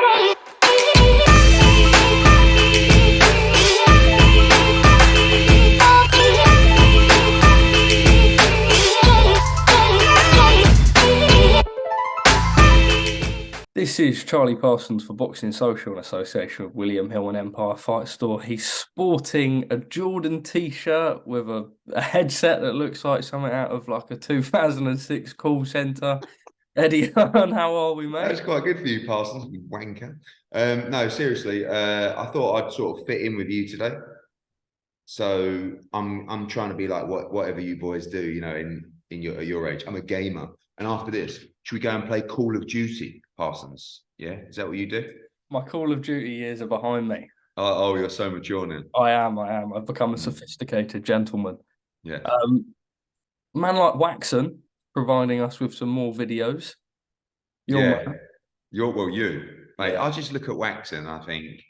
This is Charlie Parsons for Boxing Social in association with William Hill and Empire Fight Store. He's sporting a Jordan t-shirt with a headset that looks like something out of like a 2006 call centre. Eddie Hearn, how are we, mate? That's quite good for you, Parsons, you wanker. No, seriously, I thought I'd sort of fit in with you today. So I'm trying to be like whatever you boys do, you know, at your age. I'm a gamer. And after this, should we go and play Call of Duty, Parsons? Yeah, is that what you do? My Call of Duty years are behind me. Oh, you're so mature now. I am. I've become a sophisticated gentleman. Yeah. Man like Waxon providing us with some more videos. You, mate. Yeah. I just look at Waxon and I think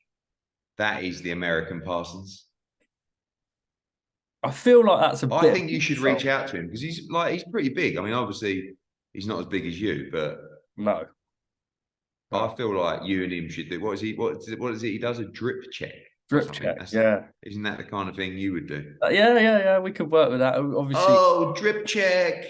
that is the American Parsons. I feel like that's a bit. I think you should reach out to him because he's pretty big. I mean, obviously he's not as big as you, but no. I feel like you and him should do. What is it? He does a drip check. Drip check. Yeah. Isn't that the kind of thing you would do? Yeah. We could work with that. Obviously. Oh, drip check.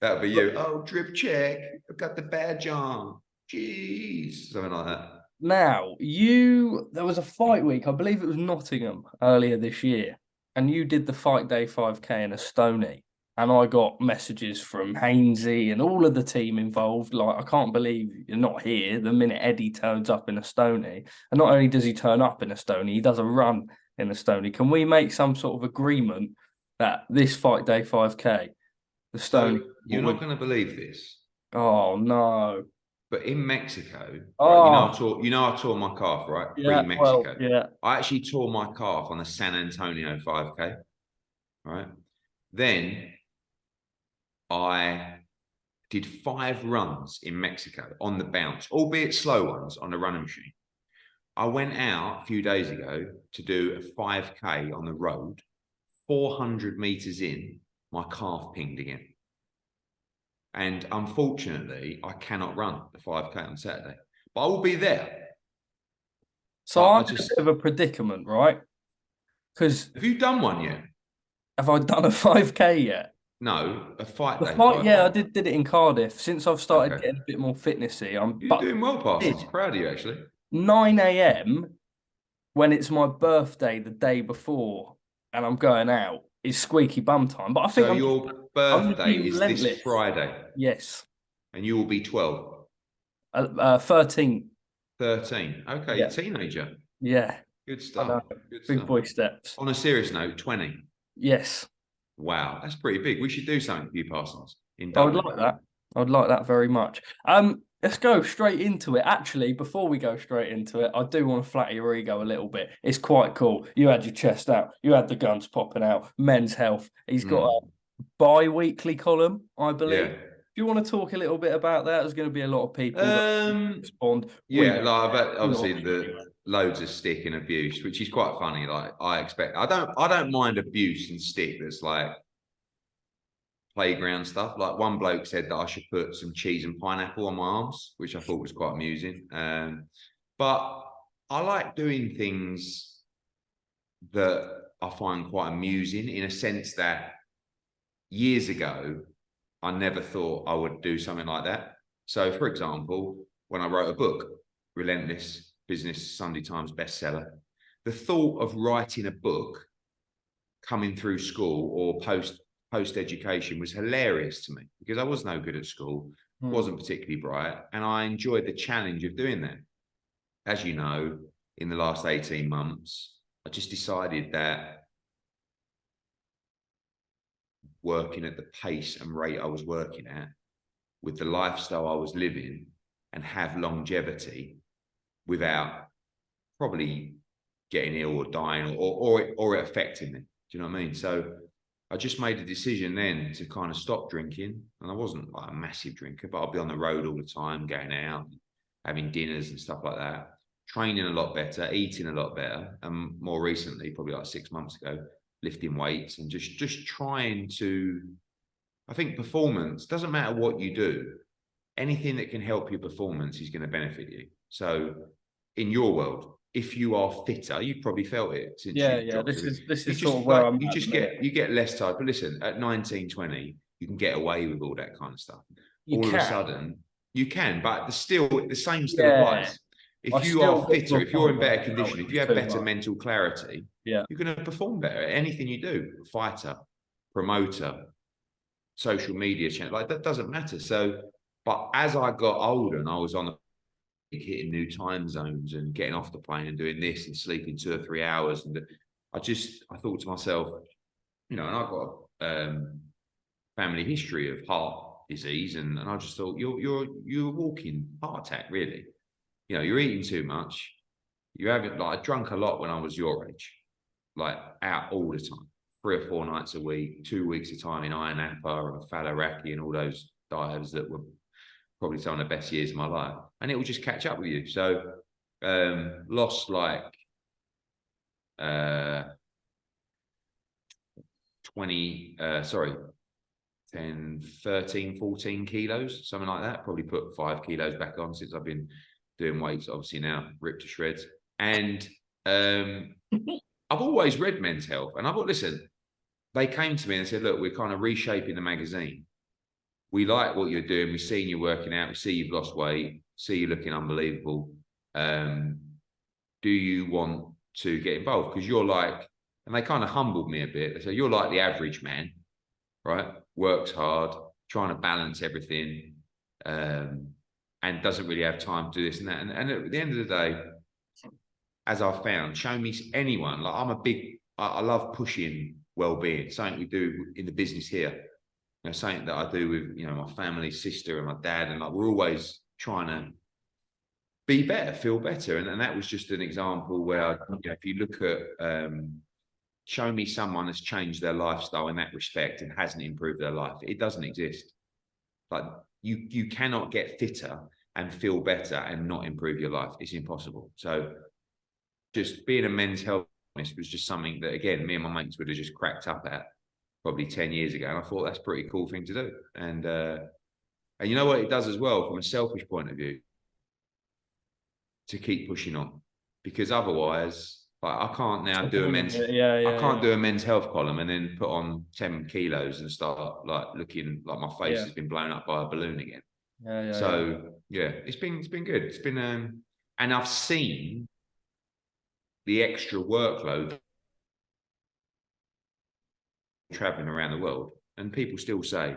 That would be you. Oh, drip check. I've got the badge on. Jeez, something like that. Now, there was a fight week. I believe it was Nottingham earlier this year. And you did the Fight Day 5K in Estonia. And I got messages from Hainsey and all of the team involved. Like, I can't believe you're not here the minute Eddie turns up in Estonia. And not only does he turn up in Estonia, he does a run in Estonia. Can we make some sort of agreement that this Fight Day 5K, Estonia... So you're not going to believe this. Oh, no. But in Mexico, right, I tore my calf, right? Yeah, Pre-Mexico. Well, yeah. I actually tore my calf on the San Antonio 5K, right? Then I did 5 runs in Mexico on the bounce, albeit slow ones on the running machine. I went out a few days ago to do a 5K on the road. 400 meters in, my calf pinged again. And unfortunately, I cannot run the 5K on Saturday, but I will be there. So I'm in a bit of a predicament, right? Because have you done one yet? Have I done a 5K yet? No, a fight day. Yeah, I did it in Cardiff. Since I've started getting a bit more fitnessy, You're doing well, Parsons. Proud of you, actually. 9 a.m. when it's my birthday the day before, and I'm going out. Is squeaky bum time, but I think your birthday is this Friday. Yes, and you will be 12. 13. 13. Okay, yeah. Teenager. Yeah, good stuff. Big boy steps. On a serious note, 20. Yes. Wow, that's pretty big. We should do something for you, Parsons. I would like that. I'd like that very much. Let's go straight into it. Actually, before we go straight into it, I do want to flatter your ego a little bit. It's quite cool. You had your chest out. You had the guns popping out. Men's Health. He's got a bi-weekly column, I believe. Yeah. Do you want to talk a little bit about that? There's going to be a lot of people that respond. Yeah, obviously the loads of stick and abuse, which is quite funny. Like I don't mind abuse and stick that's like playground stuff. Like one bloke said that I should put some cheese and pineapple on my arms, which I thought was quite amusing. But I like doing things that I find quite amusing in a sense that years ago, I never thought I would do something like that. So for example, when I wrote a book, Relentless Business Sunday Times bestseller, the thought of writing a book coming through school or post-education was hilarious to me because I was no good at school, wasn't particularly bright, and I enjoyed the challenge of doing that. As you know, in the last 18 months, I just decided that working at the pace and rate I was working at, with the lifestyle I was living, and have longevity without probably getting ill or dying or it affecting me. Do you know what I mean? So I just made a decision then to kind of stop drinking. And I wasn't like a massive drinker, but I'll be on the road all the time, going out, having dinners and stuff like that, training a lot better, eating a lot better. And more recently, probably like 6 months ago, lifting weights and just trying to, I think performance, doesn't matter what you do, anything that can help your performance is going to benefit you. So in your world, if you are fitter, you've probably felt it since you dropped this you is just sort of where I'm you at just the minute. you get less tired. But listen, at 19, 20, you can get away with all that kind of stuff. You All can. of a sudden, you can, but the same still Yeah. applies. If I you still are get to fitter, a if you're point in where better condition, if you have too better much. mental clarity, Yeah, you're going to perform better at anything you do. Fighter, promoter, social media channel, like that doesn't matter. So, but as I got older and I was on the hitting new time zones and getting off the plane and doing this and sleeping 2 or 3 hours, and I thought to myself, you know, and I've got a family history of heart disease, and I just thought you're a walking heart attack, really. You know, you're eating too much. You haven't, like, I drunk a lot when I was your age, like out all the time, 3 or 4 nights a week, 2 weeks a time in Iron Appa and Faliraki and all those dives that were probably some of the best years of my life, and it will just catch up with you. So lost like 10, 13, 14 kilos, something like that. Probably put 5 kilos back on since I've been doing weights, obviously now ripped to shreds. And I've always read Men's Health, and I thought, listen, they came to me and said, look, we're kind of reshaping the magazine. We like what you're doing. We've seen you working out. We see you've lost weight. See you looking unbelievable. Do you want to get involved? Because you're like, and they kind of humbled me a bit. They said, you're like the average man, right? Works hard, trying to balance everything, and doesn't really have time to do this and that. And at the end of the day, as I've found, show me anyone. Like I love pushing well-being, something we do in the business here. You know, something that I do with, you know, my family, sister and my dad, and like we're always trying to be better, feel better. And that was just an example where, you know, if you look at show me someone that's changed their lifestyle in that respect and hasn't improved their life, it doesn't exist. Like you cannot get fitter and feel better and not improve your life. It's impossible. So just being a men's health was just something that, again, me and my mates would have just cracked up at probably 10 years ago. And I thought that's a pretty cool thing to do. And you know what it does as well, from a selfish point of view, to keep pushing on, because otherwise, like, I can't now do a men's do a men's health column and then put on 10 kilos and start like looking like my face has been blown up by a balloon again. It's been good. It's been and I've seen the extra workload traveling around the world, and people still say,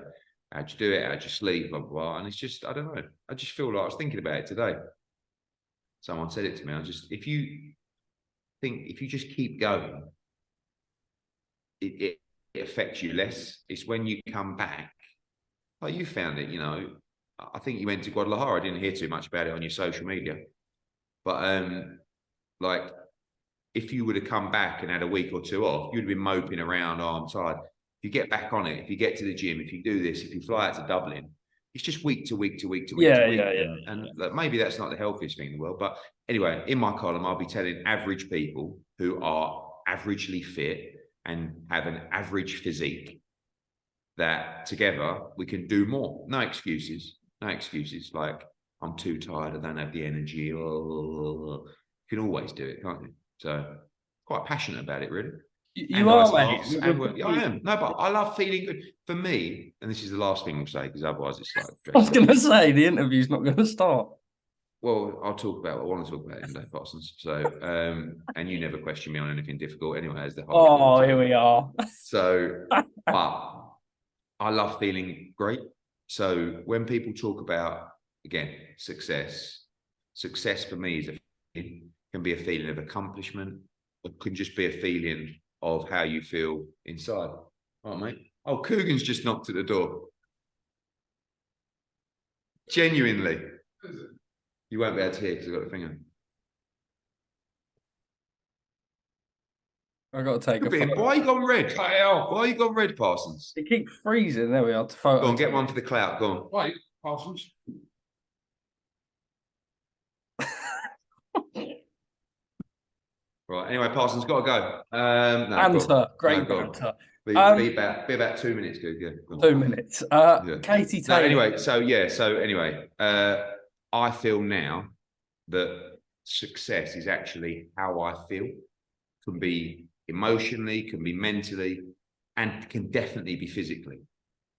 how'd you do it? How'd you sleep? Blah, blah, blah. And it's just, I don't know. I just feel like I was thinking about it today. Someone said it to me. If you just keep going, it affects you less. It's when you come back, like you found it, you know, I think you went to Guadalajara. I didn't hear too much about it on your social media, but like, if you would have come back and had a week or 2 off, you'd have been moping around, oh, I'm tired. If you get back on it, if you get to the gym, if you do this, if you fly out to Dublin, it's just week to week to week to week to week. And like, maybe that's not the healthiest thing in the world. But anyway, in my column, I'll be telling average people who are averagely fit and have an average physique that together we can do more. No excuses. No excuses. Like, I'm too tired, I don't have the energy. Oh, you can always do it, can't you? So quite passionate about it, really. You are, mate. I am. No, but I love feeling good. For me, and this is the last thing we'll say, because otherwise it's like... I was going to say, the interview's not going to start. Well, I'll talk about what I want to talk about in day, Parsons. So, and you never question me on anything difficult anyway, as the whole... here we are. So, but I love feeling great. So when people talk about, again, success for me is can be a feeling of accomplishment. It can just be a feeling of how you feel inside. All right, mate. Oh, Coogan's just knocked at the door. Genuinely. You won't be able to hear because I've got the finger. I've got to take a photo. Why are you gone red? Why are you gone red, Parsons? It keeps freezing. There we are. To photo. Go on, get one for the clout. Go on. Wait, Parsons. Right. Anyway, Parsons, got to go. Banter. Great banter. Be about 2 minutes, good. Yeah, 2 minutes. Katie Taylor. No, anyway, I feel now that success is actually how I feel. Can be emotionally, can be mentally, and can definitely be physically.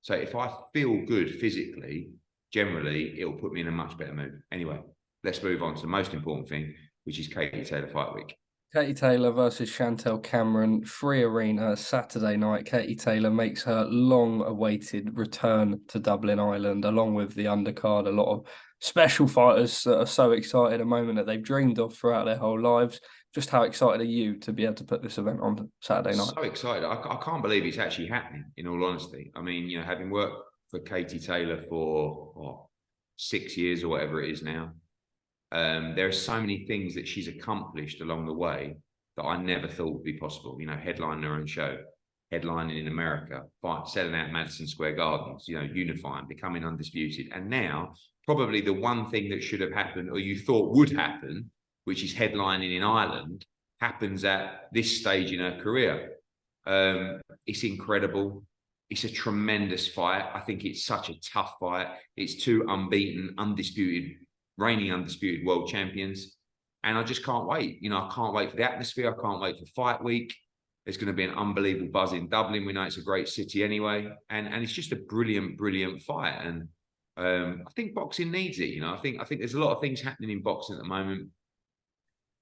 So if I feel good physically, generally, it'll put me in a much better mood. Anyway, let's move on to the most important thing, which is Katie Taylor fight week. Katie Taylor versus Chantelle Cameron, free arena, Saturday night. Katie Taylor makes her long-awaited return to Dublin, Ireland, along with the undercard. A lot of special fighters that are so excited at the moment that they've dreamed of throughout their whole lives. Just how excited are you to be able to put this event on Saturday night? So excited. I can't believe it's actually happening, in all honesty. I mean, you know, having worked for Katie Taylor for 6 years or whatever it is now, there are so many things that she's accomplished along the way that I never thought would be possible. You know, headlining her own show, headlining in America, selling out Madison Square Gardens, you know, unifying, becoming undisputed. And now, probably the one thing that should have happened or you thought would happen, which is headlining in Ireland, happens at this stage in her career. It's incredible. It's a tremendous fight. I think it's such a tough fight. It's two unbeaten, reigning undisputed world champions. And I just can't wait. You know, I can't wait for the atmosphere. I can't wait for fight week. There's going to be an unbelievable buzz in Dublin. We know it's a great city anyway. And it's just a brilliant, brilliant fight. And I think boxing needs it. You know, I think there's a lot of things happening in boxing at the moment.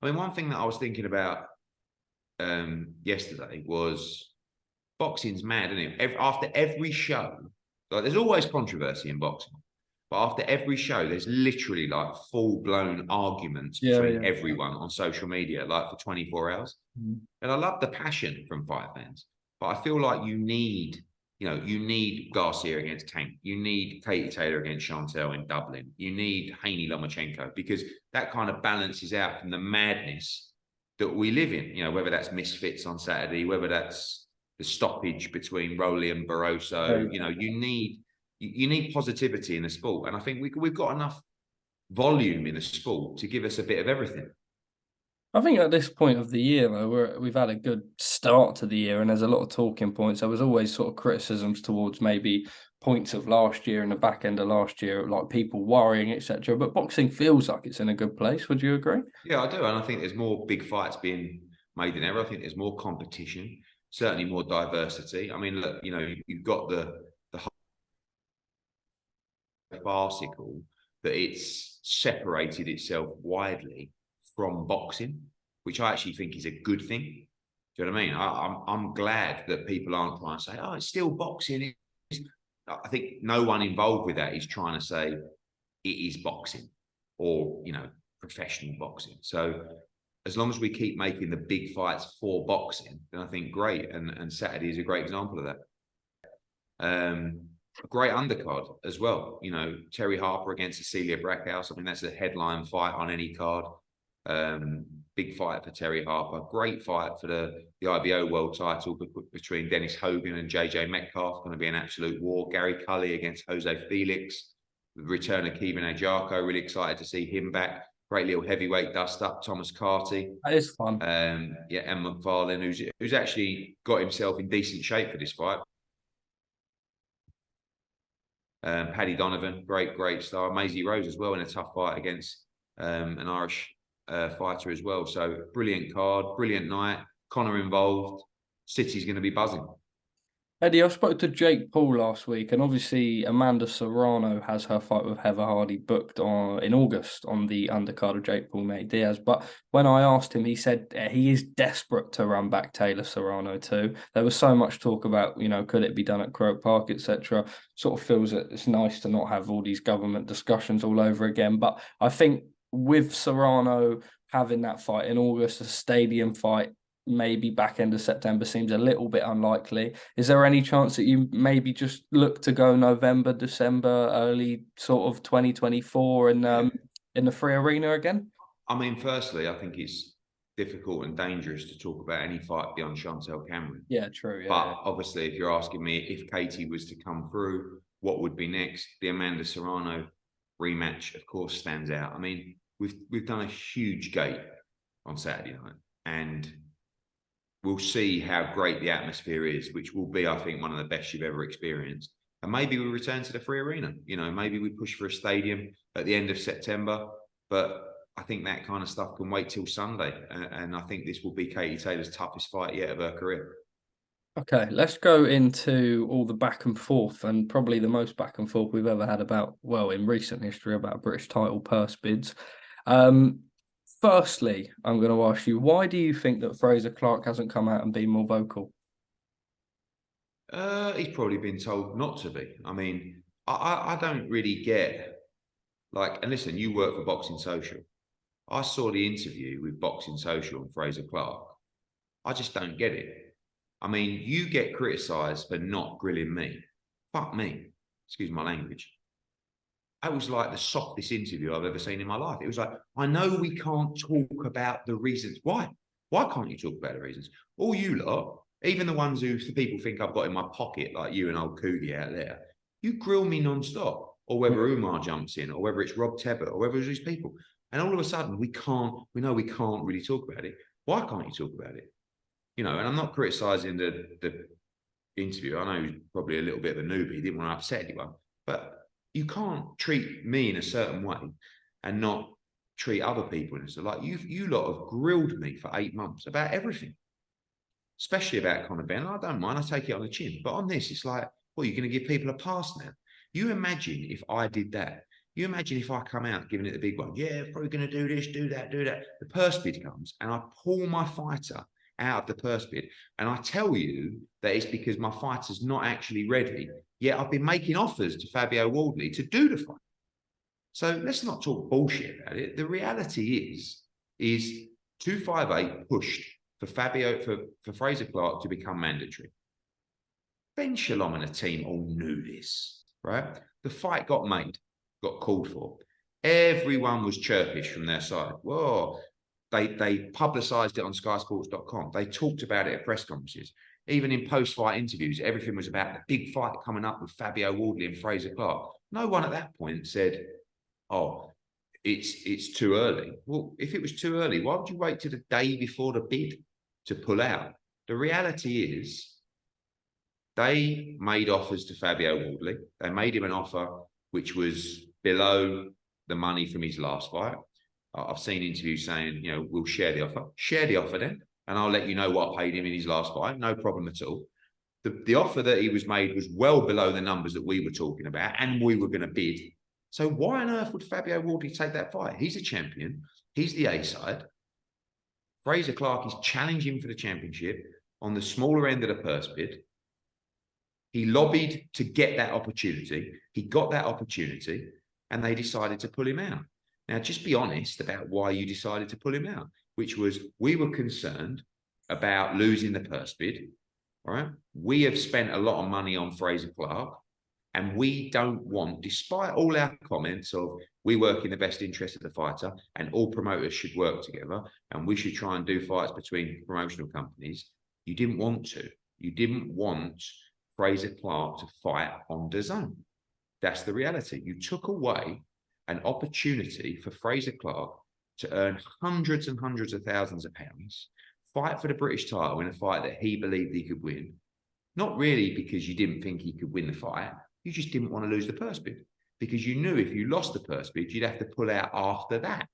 I mean, one thing that I was thinking about yesterday was boxing's mad, isn't it? After every show, like there's always controversy in boxing, but after every show, there's literally like full-blown arguments between everyone on social media, like for 24 hours. And I love the passion from fight fans, but I feel like you need Garcia against Tank. You need Katie Taylor against Chantelle in Dublin. You need Haney Lomachenko, because that kind of balances out from the madness that we live in. You know, whether that's Misfits on Saturday, whether that's the stoppage between Rowley and Barroso. You know, you need positivity in the sport, and I think we've got enough volume in the sport to give us a bit of everything. I think at this point of the year, though, we've had a good start to the year, and there's a lot of talking points. There was always sort of criticisms towards maybe points of last year and the back end of last year, like people worrying, etc. But boxing feels like it's in a good place. Would you agree? Yeah, I do, and I think there's more big fights being made than ever. I think there's more competition, certainly more diversity. I mean, look, you know, you've got the farcical that it's separated itself widely from boxing, which I actually think is a good thing. Do you know what I mean? I'm glad that people aren't trying to say, oh, it's still boxing. I think no one involved with that is trying to say it is boxing or, you know, professional boxing. So as long as we keep making the big fights for boxing, then I think great. And Saturday is a great example of that. A great undercard as well. You know, Terry Harper against Cecilia Brackhouse. I mean, that's a headline fight on any card. Big fight for Terry Harper. Great fight for the IBO world title between Dennis Hogan and JJ Metcalf. Going to be an absolute war. Gary Cully against Jose Felix. The return of Kevin Ajarko. Really excited to see him back. Great little heavyweight dust up. Thomas Carty. That is fun. Yeah, and McFarlane, who's actually got himself in decent shape for this fight. Paddy Donovan, great star. Maisie Rose as well in a tough fight against an Irish fighter as well. So brilliant card, brilliant night. Connor involved. City's going to be buzzing. Eddie, I spoke to Jake Paul last week, and obviously Amanda Serrano has her fight with Heather Hardy booked in August on the undercard of Jake Paul, Nate Diaz. But when I asked him, he said he is desperate to run back Taylor-Serrano too. There was so much talk about, you know, could it be done at Croke Park, etc. Sort of feels that it's nice to not have all these government discussions all over again. But I think with Serrano having that fight in August, a stadium fight, maybe back end of September seems a little bit unlikely. Is there any chance that you maybe just look to go November, December, early sort of 2024 in the free arena again? I mean, firstly, I think it's difficult and dangerous to talk about any fight beyond Chantelle Cameron. Yeah, true. Yeah, but obviously, if you're asking me if Katie was to come through, what would be next? The Amanda Serrano rematch, of course, stands out. I mean, we've done a huge gate on Saturday night, and we'll see how great the atmosphere is, which will be, I think, one of the best you've ever experienced. And maybe we return to the free arena. You know, maybe we push for a stadium at the end of September. But I think that kind of stuff can wait till Sunday. And I think this will be Katie Taylor's toughest fight yet of her career. Okay, let's go into all the back and forth, and probably the most back and forth we've ever had about, well, in recent history, about British title purse bids. Firstly, I'm going to ask you, why do you think that Frazer Clarke hasn't come out and been more vocal? He's probably been told not to be. I mean, I don't really get, like, and listen, you work for Boxing Social. I saw the interview with Boxing Social and Frazer Clarke. I just don't get it. I mean, you get criticised for not grilling me. Fuck me. Excuse my language. That was like the softest interview I've ever seen in my life. It was like, I know we can't talk about the reasons. Why? Why can't you talk about the reasons? All you lot, even the ones who people think I've got in my pocket, like you and old Coogie out there, you grill me non-stop. Or whether Umar jumps in, or whether it's Rob Tebbett, or whether it's these people. And all of a sudden, we know we can't really talk about it. Why can't you talk about it? You know, and I'm not criticising the interview. I know he's probably a little bit of a newbie. He didn't want to upset anyone. But you can't treat me in a certain way and not treat other people in a certain way. Like you lot have grilled me for 8 months about everything, especially about Conor Ben. I don't mind. I take it on the chin. But on this, it's like, well, you're going to give people a pass now. You imagine if I did that. You imagine if I come out giving it the big one. Yeah, probably going to do this, do that, do that. The purse bid comes and I pull my fighter out of the purse bid. And I tell you that it's because my fighter's not actually ready. Yet I've been making offers to Fabio Wardley to do the fight. So let's not talk bullshit about it. The reality is 258 pushed for Frazer Clarke to become mandatory. Ben Shalom and a team all knew this, right? The fight got made, got called for. Everyone was chirpish from their side. Whoa. They publicised it on skysports.com. They talked about it at press conferences. Even in post-fight interviews, everything was about the big fight coming up with Fabio Wardley and Frazer Clarke. No one at that point said, oh, it's too early. Well, if it was too early, why would you wait till the day before the bid to pull out? The reality is they made offers to Fabio Wardley. They made him an offer which was below the money from his last fight. I've seen interviews saying, you know, we'll share the offer. Share the offer then, and I'll let you know what I paid him in his last fight. No problem at all. The offer that he was made was well below the numbers that we were talking about, and we were going to bid. So why on earth would Fabio Wardley take that fight? He's a champion. He's the A-side. Frazer Clarke is challenging for the championship on the smaller end of the purse bid. He lobbied to get that opportunity. He got that opportunity, and they decided to pull him out. Now, just be honest about why you decided to pull him out, which was we were concerned about losing the purse bid, right? We have spent a lot of money on Frazer Clarke, and we don't want, despite all our comments of we work in the best interest of the fighter and all promoters should work together and we should try and do fights between promotional companies, you didn't want to. You didn't want Frazer Clarke to fight on DAZN. That's the reality. You took away an opportunity for Frazer Clarke to earn hundreds and hundreds of thousands of pounds, fight for the British title in a fight that he believed he could win. Not really because you didn't think he could win the fight. You just didn't want to lose the purse bid because you knew if you lost the purse bid, you'd have to pull out after that.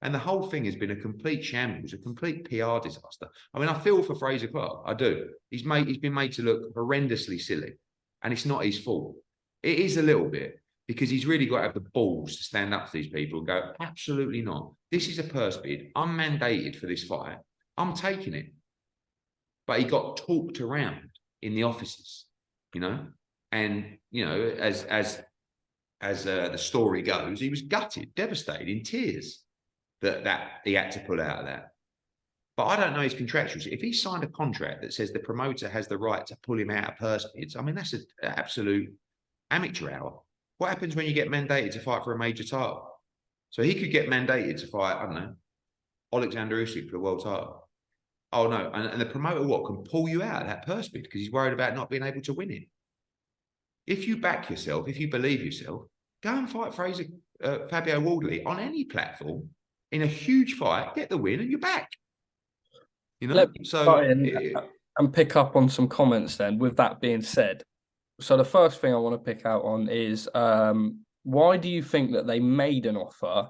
And the whole thing has been a complete shambles, a complete PR disaster. I mean, I feel for Frazer Clarke. I do. He's been made to look horrendously silly, and it's not his fault. It is a little bit, because he's really got to have the balls to stand up to these people and go, absolutely not. This is a purse bid. I'm mandated for this fight. I'm taking it. But he got talked around in the offices, you know? And, you know, as the story goes, he was gutted, devastated, in tears that he had to pull out of that. But I don't know his contractuals. If he signed a contract that says the promoter has the right to pull him out of purse bids, I mean, that's an absolute amateur hour. What happens when you get mandated to fight for a major title? So he could get mandated to fight, I don't know, Alexander Usyk for the world title. Oh, no. And the promoter, what, can pull you out of that purse bid because he's worried about not being able to win it. If you back yourself, if you believe yourself, go and fight Fabio Wardley on any platform in a huge fight, get the win, and you're back. You know? And pick up on some comments then, with that being said. So the first thing I want to pick out on is why do you think that they made an offer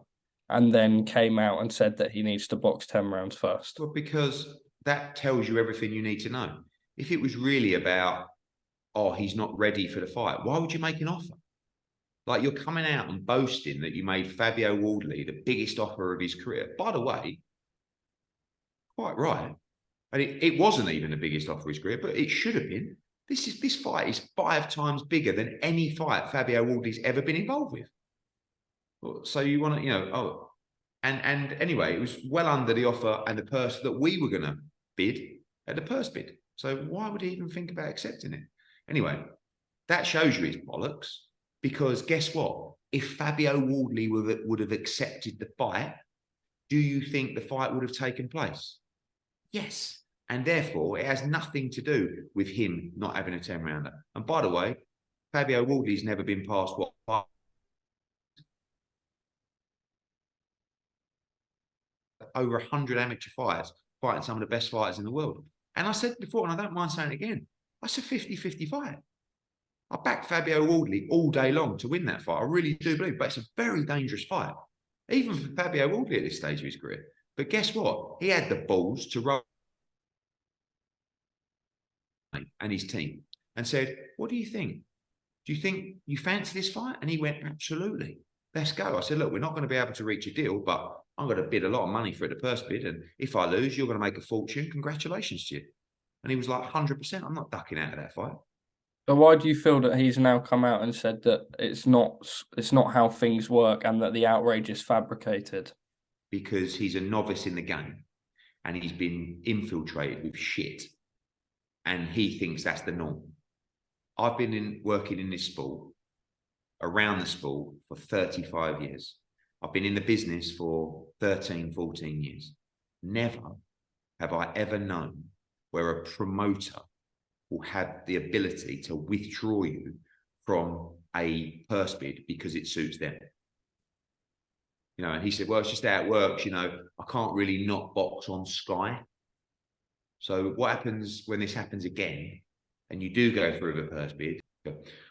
and then came out and said that he needs to box 10 rounds first? Well, because that tells you everything you need to know. If it was really about, oh, he's not ready for the fight, why would you make an offer? Like, you're coming out and boasting that you made Fabio Wardley the biggest offer of his career. By the way, quite right. And it wasn't even the biggest offer of his career, but it should have been. This fight is 5 times bigger than any fight Fabio Wardley's ever been involved with. So you want to, and anyway, it was well under the offer and the purse that we were going to bid at the purse bid. So why would he even think about accepting it? Anyway, that shows you his bollocks, because guess what? If Fabio Wardley would have accepted the fight, do you think the fight would have taken place? Yes. And therefore, it has nothing to do with him not having a 10-rounder. And by the way, Fabio Wardley's never been past over 100 amateur fights, fighting some of the best fighters in the world. And I said before, and I don't mind saying it again, that's a 50-50 fight. I backed Fabio Wardley all day long to win that fight. I really do believe, but it's a very dangerous fight, even for Fabio Wardley at this stage of his career. But guess what? He had the balls to roll and his team and said, what do you think? Do you think you fancy this fight? And he went, absolutely. Let's go. I said, look, we're not going to be able to reach a deal, but I'm going to bid a lot of money for it, the purse bid. And if I lose, you're going to make a fortune. Congratulations to you. And he was like, 100%. I'm not ducking out of that fight. So why do you feel that he's now come out and said that it's not how things work and that the outrage is fabricated? Because he's a novice in the game and he's been infiltrated with shit. And he thinks that's the norm. I've been working in this sport, around the sport, for 35 years. I've been in the business for 13, 14 years. Never have I ever known where a promoter will have the ability to withdraw you from a purse bid because it suits them. And he said, well, it's just how it works. I can't really not box on Sky. So what happens when this happens again and you do go through a purse bid?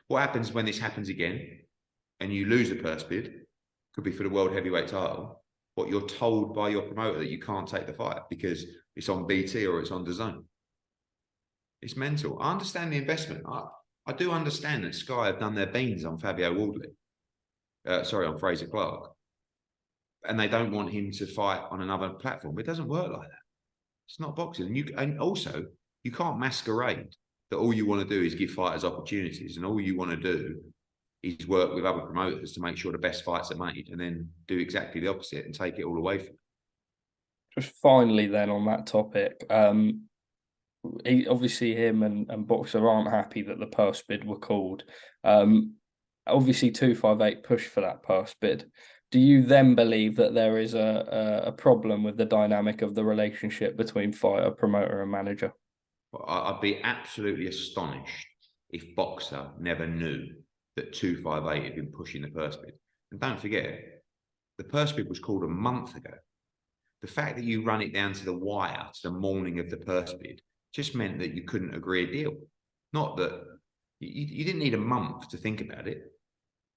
What happens when this happens again and you lose a purse bid? Could be for the world heavyweight title. What you're told by your promoter that you can't take the fight because it's on BT or it's on DAZN. It's mental. I understand the investment. I do understand that Sky have done their beans on Fabio Wardley. On Frazer Clarke. And they don't want him to fight on another platform. It doesn't work like that. It's not boxing. And also, you can't masquerade that all you want to do is give fighters opportunities and all you want to do is work with other promoters to make sure the best fights are made and then do exactly the opposite and take it all away from them. Just finally then on that topic, obviously him and Boxxer aren't happy that the purse bid were called. Obviously 258 pushed for that purse bid. Do you then believe that there is a problem with the dynamic of the relationship between fighter, promoter and manager? Well, I'd be absolutely astonished if Boxxer never knew that 258 had been pushing the purse bid. And don't forget, the purse bid was called a month ago. The fact that you run it down to the wire, to the morning of the purse bid, just meant that you couldn't agree a deal. Not that you didn't need a month to think about it.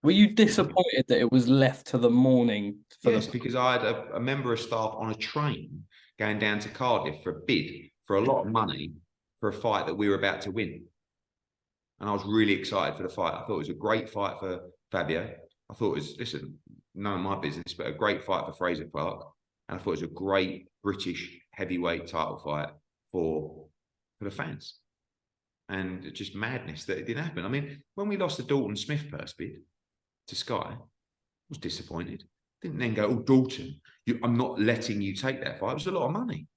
Were you disappointed that it was left to the morning? Yes, because I had a member of staff on a train going down to Cardiff for a bid for a lot of money for a fight that we were about to win. And I was really excited for the fight. I thought it was a great fight for Fabio. I thought it was, listen, none of my business, but a great fight for Frazer Clarke. And I thought it was a great British heavyweight title fight for the fans. And it's just madness that it didn't happen. I mean, when we lost the Dalton Smith purse bid to Sky, I was disappointed. Didn't then go, oh, Dalton, I'm not letting you take that fight. It was a lot of money.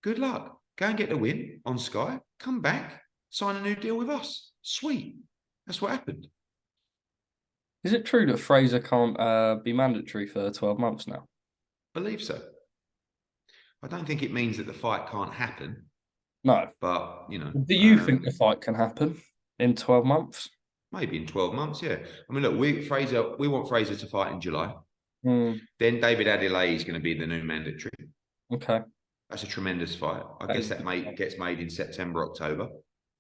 Good luck. Go and get the win on Sky. Come back, sign a new deal with us. Sweet. That's what happened. Is it true that Frazer can't be mandatory for 12 months now? Believe so. I don't think it means that the fight can't happen. No. But, Do you think the fight can happen in 12 months? Maybe in 12 months, yeah. I mean, look, we want Frazer to fight in July. Then David Adelaide is going to be the new mandatory. Okay. That's a tremendous fight. I guess that gets made in September, October.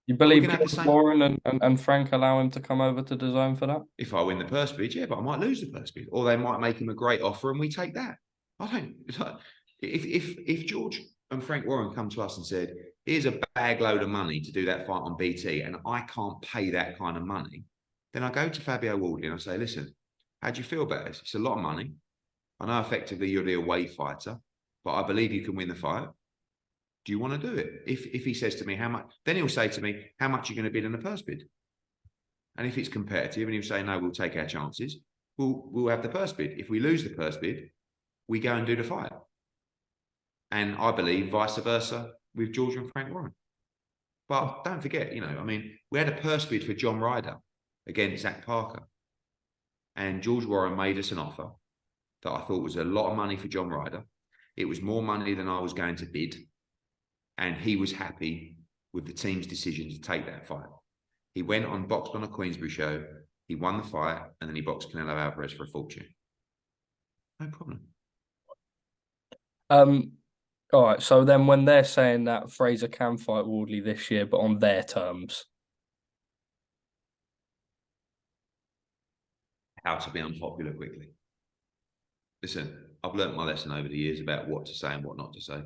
You believe Warren and Frank allow him to come over to DAZN for that? If I win the purse bid, yeah, but I might lose the purse bid. Or they might make him a great offer and we take that. I don't. It's like, if George and Frank Warren come to us and said, "Here's a bag load of money to do that fight on BT," and I can't pay that kind of money, then I go to Fabio Wardley and I say, "Listen, how do you feel about this? It's a lot of money. I know effectively you're the away fighter, but I believe you can win the fight. Do you want to do it?" If he says to me, "How much?" Then he'll say to me, "How much are you going to bid in the purse bid?" And if it's competitive, and he'll say, "No, we'll take our chances. We'll have the purse bid. If we lose the purse bid, we go and do the fight." And I believe vice versa with George and Frank Warren. But don't forget, I mean, we had a purse bid for John Ryder against Zach Parker. And George Warren made us an offer that I thought was a lot of money for John Ryder. It was more money than I was going to bid. And he was happy with the team's decision to take that fight. He went on, boxed on a Queensbury show. He won the fight, and then he boxed Canelo Alvarez for a fortune. No problem. All right. So then, when they're saying that Frazer can fight Wardley this year, but on their terms, how to be unpopular quickly. Listen, I've learnt my lesson over the years about what to say and what not to say.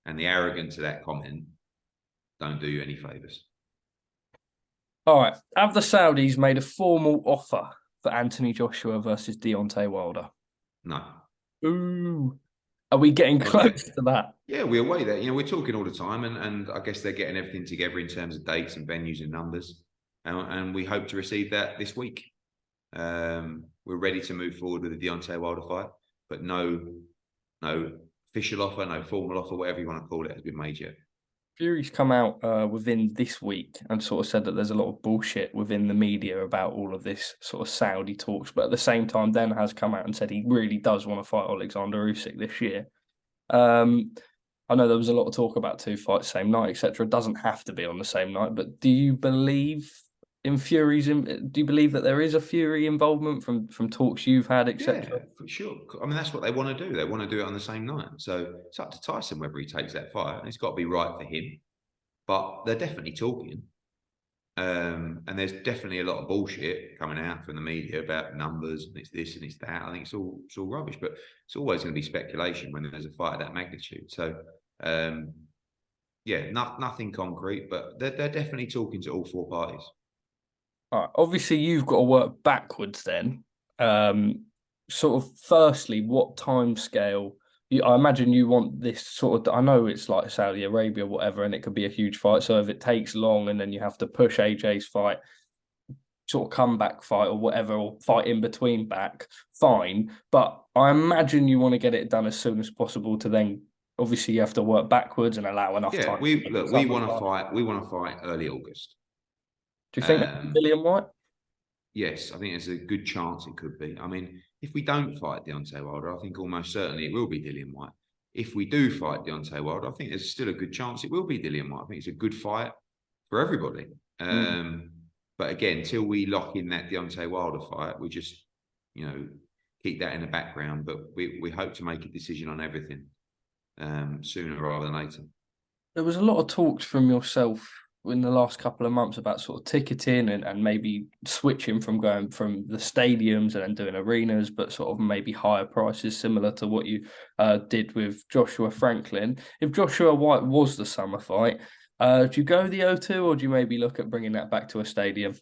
And the arrogance of that comment don't do you any favours. All right. Have the Saudis made a formal offer for Anthony Joshua versus Deontay Wilder? No. Ooh. Are we getting close to that? Yeah, we're way there. We're talking all the time, and I guess they're getting everything together in terms of dates and venues and numbers. And we hope to receive that this week. We're ready to move forward with the Deontay Wilder fight, but no official offer, no formal offer, whatever you want to call it, has been made yet. Fury's come out within this week and sort of said that there's a lot of bullshit within the media about all of this sort of Saudi talks, but at the same time, Dan has come out and said he really does want to fight Alexander Usyk this year. I know there was a lot of talk about 2 fights same night, etc. It doesn't have to be on the same night, but do you believe in Fury's? Do you believe that there is a Fury involvement from talks you've had, etc.? Yeah, for sure. I mean, that's what they want to do. They want to do it on the same night. So it's up to Tyson whether he takes that fight, and it's got to be right for him. But they're definitely talking. And there's definitely a lot of bullshit coming out from the media about numbers and it's this and it's that. I think it's all rubbish, but it's always going to be speculation when there's a fight of that magnitude. So, yeah, nothing concrete, but they're definitely talking to all 4 parties. All right. Obviously, you've got to work backwards then. Sort of, firstly, what time scale? I imagine you want this sort of. I know it's like Saudi Arabia, whatever, and it could be a huge fight. So if it takes long, and then you have to push AJ's fight, sort of comeback fight or whatever, or fight in between back, fine. But I imagine you want to get it done as soon as possible. To then, obviously, you have to work backwards and allow enough time. We want to fight. We want to fight early August. Do you think that's Dillian Whyte? Yes, I think there's a good chance it could be. I mean, if we don't fight Deontay Wilder, I think almost certainly it will be Dillian Whyte. If we do fight Deontay Wilder, I think there's still a good chance it will be Dillian Whyte. I think it's a good fight for everybody. But again, till we lock in that Deontay Wilder fight, we just, keep that in the background. But we hope to make a decision on everything sooner rather than later. There was a lot of talks from yourself in the last couple of months about sort of ticketing and maybe switching from going from the stadiums and then doing arenas, but sort of maybe higher prices, similar to what you did with Joshua Franklin. If Joshua Whyte was the summer fight, do you go the O2 or do you maybe look at bringing that back to a stadium?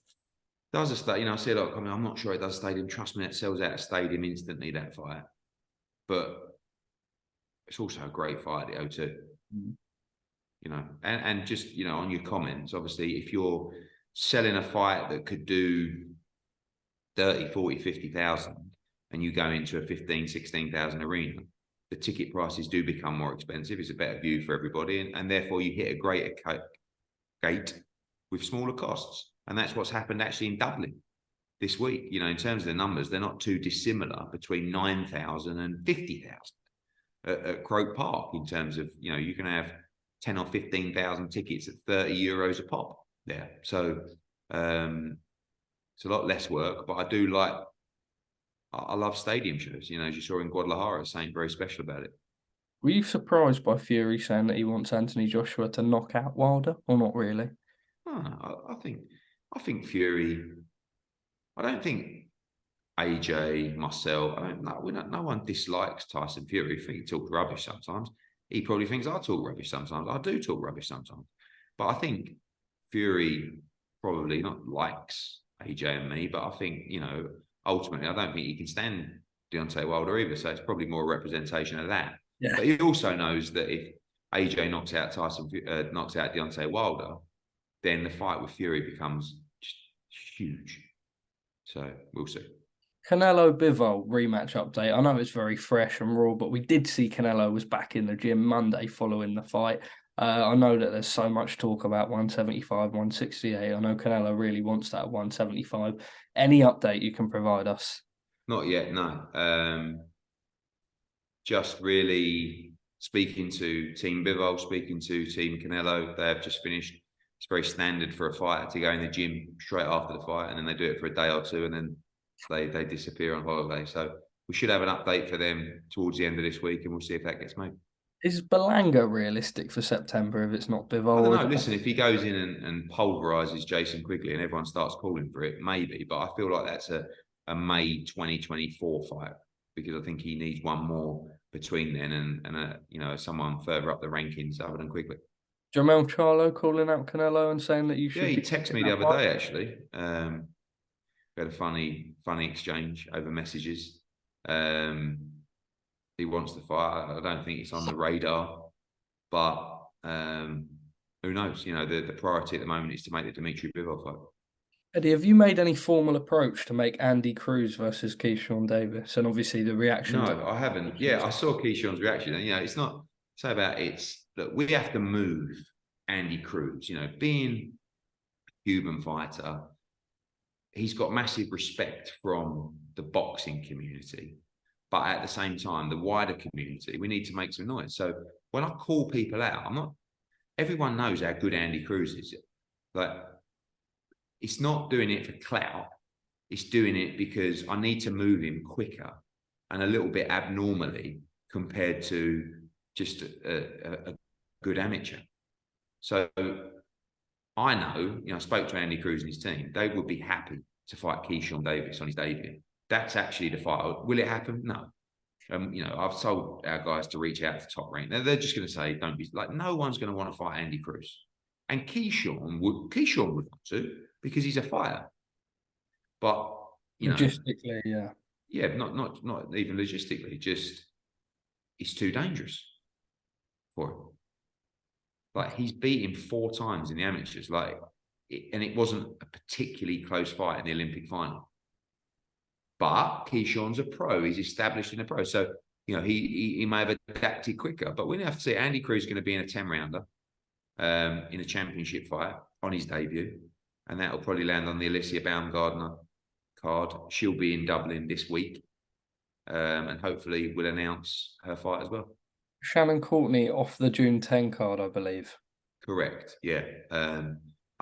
Does a stadium? I see a lot. I mean, I'm not sure it does stadium. Trust me, it sells out a stadium instantly, that fight. But it's also a great fight at the O2. And just, on your comments, obviously, if you're selling a fight that could do 30, 40, 50,000 and you go into a 15, 16,000 arena, the ticket prices do become more expensive. It's a better view for everybody. And therefore, you hit a greater gate with smaller costs. And that's what's happened actually in Dublin this week. In terms of the numbers, they're not too dissimilar between 9,000 and 50,000 at Croke Park in terms of, you can have 10 or 15,000 tickets at 30 euros a pop there. So it's a lot less work, but I love stadium shows. As you saw in Guadalajara, something very special about it. Were you surprised by Fury saying that he wants Anthony Joshua to knock out Wilder, or not really? I think Fury. I don't think AJ, myself. I mean, no one dislikes Tyson Fury. I think he talks rubbish sometimes. He probably thinks I talk rubbish sometimes. I do talk rubbish sometimes. But I think Fury probably not likes AJ and me, but I think, ultimately, I don't think he can stand Deontay Wilder either. So it's probably more a representation of that. Yeah. But he also knows that if AJ knocks out Deontay Wilder, then the fight with Fury becomes just huge. So we'll see. Canelo Bivol rematch update. I know it's very fresh and raw, but we did see Canelo was back in the gym Monday following the fight. I know that there's so much talk about 175, 168. I know Canelo really wants that 175. Any update you can provide us? Not yet, no. Just really speaking to Team Bivol, speaking to Team Canelo. They have just finished. It's very standard for a fighter to go in the gym straight after the fight, and then they do it for a day or two, and then they disappear on holiday. So we should have an update for them towards the end of this week, and we'll see if that gets made. Is Berlanga realistic for September if it's not Bivol? I don't know. Listen, if he goes in and pulverizes Jason Quigley and everyone starts calling for it, maybe. But I feel like that's a May 2024 fight, because I think he needs one more between then and someone further up the rankings other than Quigley. Jermell Charlo calling out Canelo and saying that you should. Yeah, he texted me the other day actually. We had a funny exchange over messages. He wants to fight. I don't think it's on the radar, but who knows? The priority at the moment is to make the Dimitri Bivol fight. Eddie, have you made any formal approach to make Andy Cruz versus Keyshawn Davis? And obviously the reaction. No, I haven't. Yeah, I saw Keyshawn's reaction. And, it's not so about that we have to move Andy Cruz. Being a Cuban fighter, he's got massive respect from the boxing community. But at the same time, the wider community, we need to make some noise. So when I call people out, everyone knows how good Andy Cruz is. Like, it's not doing it for clout. It's doing it because I need to move him quicker and a little bit abnormally compared to just a good amateur. So I know, I spoke to Andy Cruz and his team. They would be happy to fight Keyshawn Davis on his debut. That's actually the fight. Will it happen? No. I've told our guys to reach out to Top Rank. They're just going to say, don't be like, no one's going to want to fight Andy Cruz. And Keyshawn would want to, because he's a fighter. But logistically, yeah. Yeah, not even logistically, just it's too dangerous for him. Like, he's beat him 4 times in the amateurs, and it wasn't a particularly close fight in the Olympic final. But Keyshawn's a pro. He's established in a pro. So, he may have adapted quicker. But we have to see Andy Cruz is going to be in a 10-rounder in a championship fight on his debut. And that will probably land on the Alicia Baumgardner card. She'll be in Dublin this week. And hopefully we'll announce her fight as well. Shannon Courtenay off the June 10 card, I believe. Correct, yeah.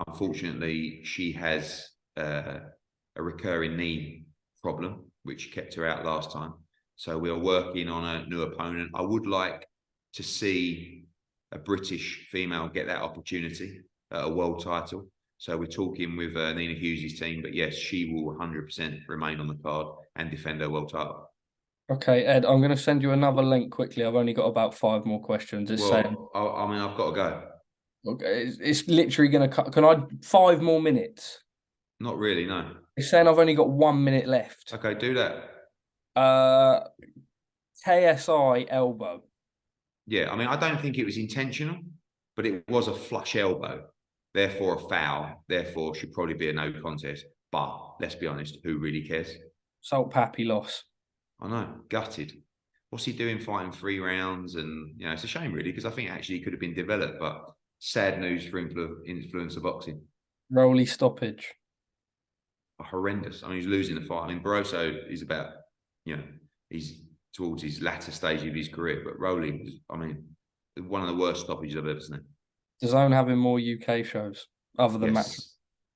Unfortunately, she has a recurring knee problem, which kept her out last time. So we are working on a new opponent. I would like to see a British female get that opportunity at a world title. So we're talking with Nina Hughes' team, but yes, she will 100% remain on the card and defend her world title. Okay, Ed, I'm going to send you another link quickly. I've only got about 5 more questions. I've got to go. Okay, it's literally going to cut. Can I 5 more minutes? Not really, no. It's saying I've only got 1 minute left. Okay, do that. KSI Elbow. Yeah, I don't think it was intentional, but it was a flush elbow. Therefore, a foul. Therefore, should probably be a no contest. But let's be honest, who really cares? Salt Pappy loss. I know, gutted. What's he doing fighting 3 rounds? And, it's a shame, really, because I think actually he could have been developed, but sad news for influencer boxing. Rolly stoppage. Horrendous. He's losing the fight. Barroso is about, he's towards his latter stage of his career, but Rolly was, one of the worst stoppages I've ever seen. DAZN having more UK shows other than Matchroom.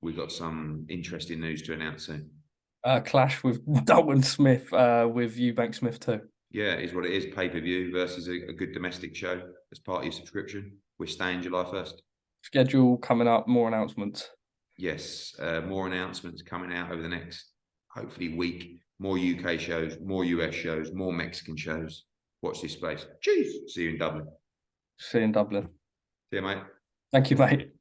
We've got some interesting news to announce soon. Clash with Dalton Smith with Eubank Smith too. Yeah, it is what it is. Pay-per-view versus a good domestic show as part of your subscription. We're staying July 1st. Schedule coming up, more announcements. Yes, more announcements coming out over the next, hopefully, week. more UK shows, more US shows, more Mexican shows. Watch this space. Cheers. See you in Dublin. See you in Dublin. See you, mate. Thank you, mate.